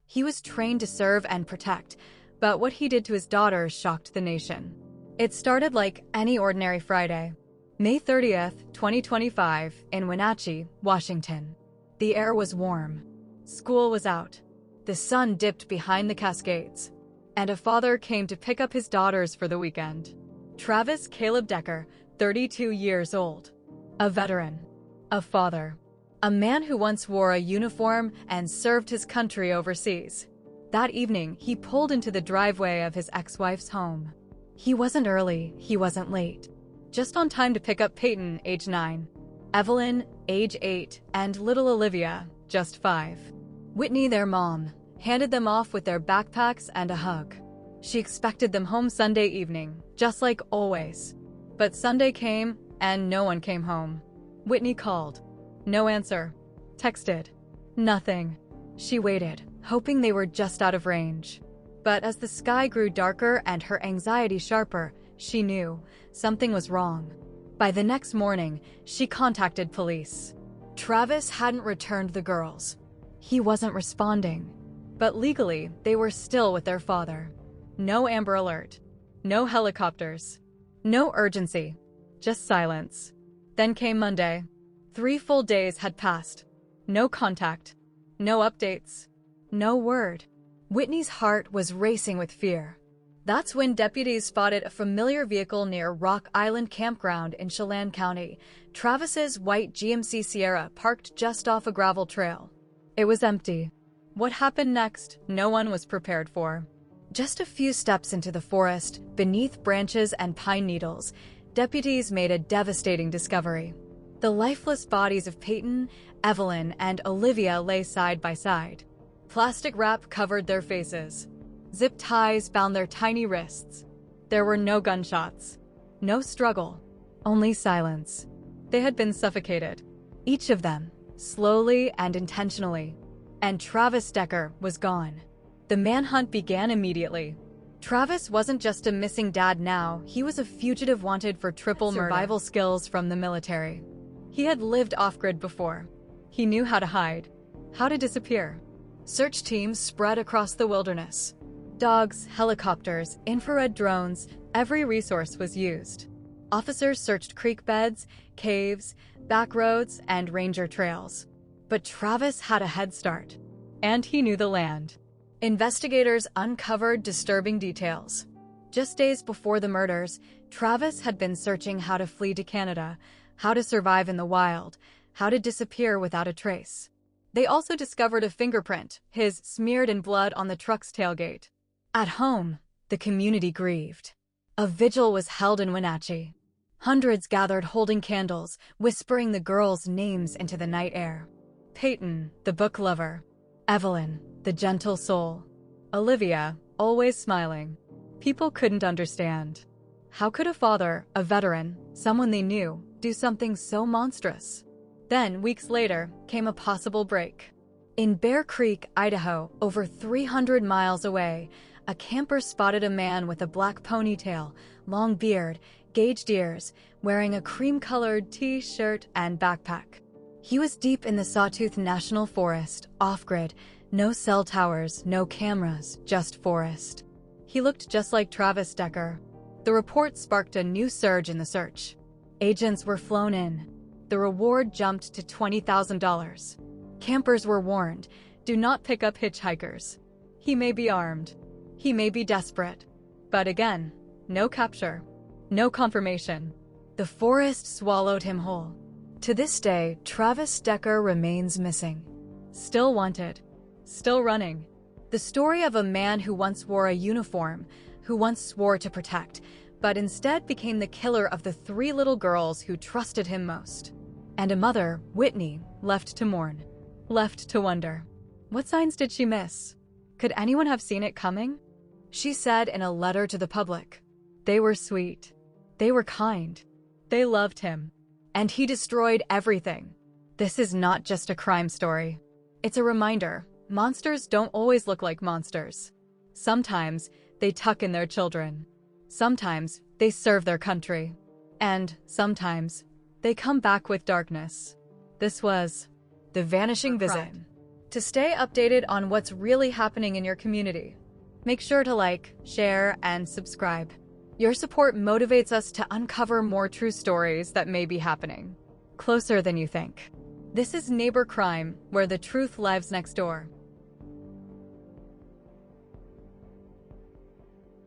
He was trained to serve and protect, but what he did to his daughters shocked the nation. It started like any ordinary Friday. May 30th, 2025, in Wenatchee, Washington. The air was warm. School was out. The sun dipped behind the Cascades. And a father came to pick up his daughters for the weekend. Travis Caleb Decker, 32 years old. A veteran. A father. A man who once wore a uniform and served his country overseas. That evening, he pulled into the driveway of his ex-wife's home. He wasn't early, he wasn't late. Just on time to pick up Paityn, age 9, Evelyn, age 8, and little Olivia, just 5. Whitney, their mom, handed them off with their backpacks and a hug. She expected them home Sunday evening, just like always. But Sunday came, and no one came home. Whitney called. No answer. Texted. Nothing. She waited, hoping they were just out of range. But as the sky grew darker and her anxiety sharper, she knew something was wrong. By the next morning, she contacted police. Travis hadn't returned the girls. He wasn't responding. But legally, they were still with their father. No Amber Alert. No helicopters. No urgency. Just silence. Then came Monday. 3 full days had passed. No contact. No updates. No word. Whitney's heart was racing with fear. That's when deputies spotted a familiar vehicle near Rock Island Campground in Chelan County. Travis's white GMC Sierra parked just off a gravel trail. It was empty. What happened next, no one was prepared for. Just a few steps into the forest, beneath branches and pine needles, deputies made a devastating discovery. The lifeless bodies of Paityn, Evelyn, and Olivia lay side by side. Plastic wrap covered their faces. Zip ties bound their tiny wrists. There were no gunshots. No struggle. Only silence. They had been suffocated. Each of them, slowly and intentionally. And Travis Decker was gone. The manhunt began immediately. Travis wasn't just a missing dad now, he was a fugitive wanted for triple survival skills from the military. He had lived off-grid before. He knew how to hide, how to disappear. Search teams spread across the wilderness. Dogs, helicopters, infrared drones, every resource was used. Officers searched creek beds, caves, back roads, and ranger trails. But Travis had a head start. And he knew the land. Investigators uncovered disturbing details. Just days before the murders, Travis had been searching how to flee to Canada, how to survive in the wild, how to disappear without a trace. They also discovered a fingerprint, his smeared in blood on the truck's tailgate. At home, the community grieved. A vigil was held in Wenatchee. Hundreds gathered holding candles, whispering the girls' names into the night air. Paityn, the book lover. Evelyn, the gentle soul. Olivia, always smiling. People couldn't understand. How could a father, a veteran, someone they knew, do something so monstrous? Then, weeks later, came a possible break. In Bear Creek, Idaho, over 300 miles away, a camper spotted a man with a black ponytail, long beard, gauged ears, wearing a cream-colored t-shirt and backpack. He was deep in the Sawtooth National Forest, off-grid, no cell towers, no cameras, just forest. He looked just like Travis Decker. The report sparked a new surge in the search. Agents were flown in. The reward jumped to $20,000. Campers were warned, do not pick up hitchhikers. He may be armed. He may be desperate. But again, no capture. No confirmation. The forest swallowed him whole. To this day, Travis Decker remains missing. Still wanted. Still running. The story of a man who once wore a uniform, who once swore to protect, but instead became the killer of the 3 little girls who trusted him most. And a mother, Whitney, left to mourn. Left to wonder. What signs did she miss? Could anyone have seen it coming? She said in a letter to the public. They were sweet. They were kind. They loved him. And he destroyed everything. This is not just a crime story. It's a reminder. Monsters don't always look like monsters. Sometimes they tuck in their children. Sometimes they serve their country. And sometimes they come back with darkness. This was The Vanishing Visit. To stay updated on what's really happening in your community, make sure to like, share, and subscribe. Your support motivates us to uncover more true stories that may be happening closer than you think. This is Neighbor Crime, where the truth lives next door.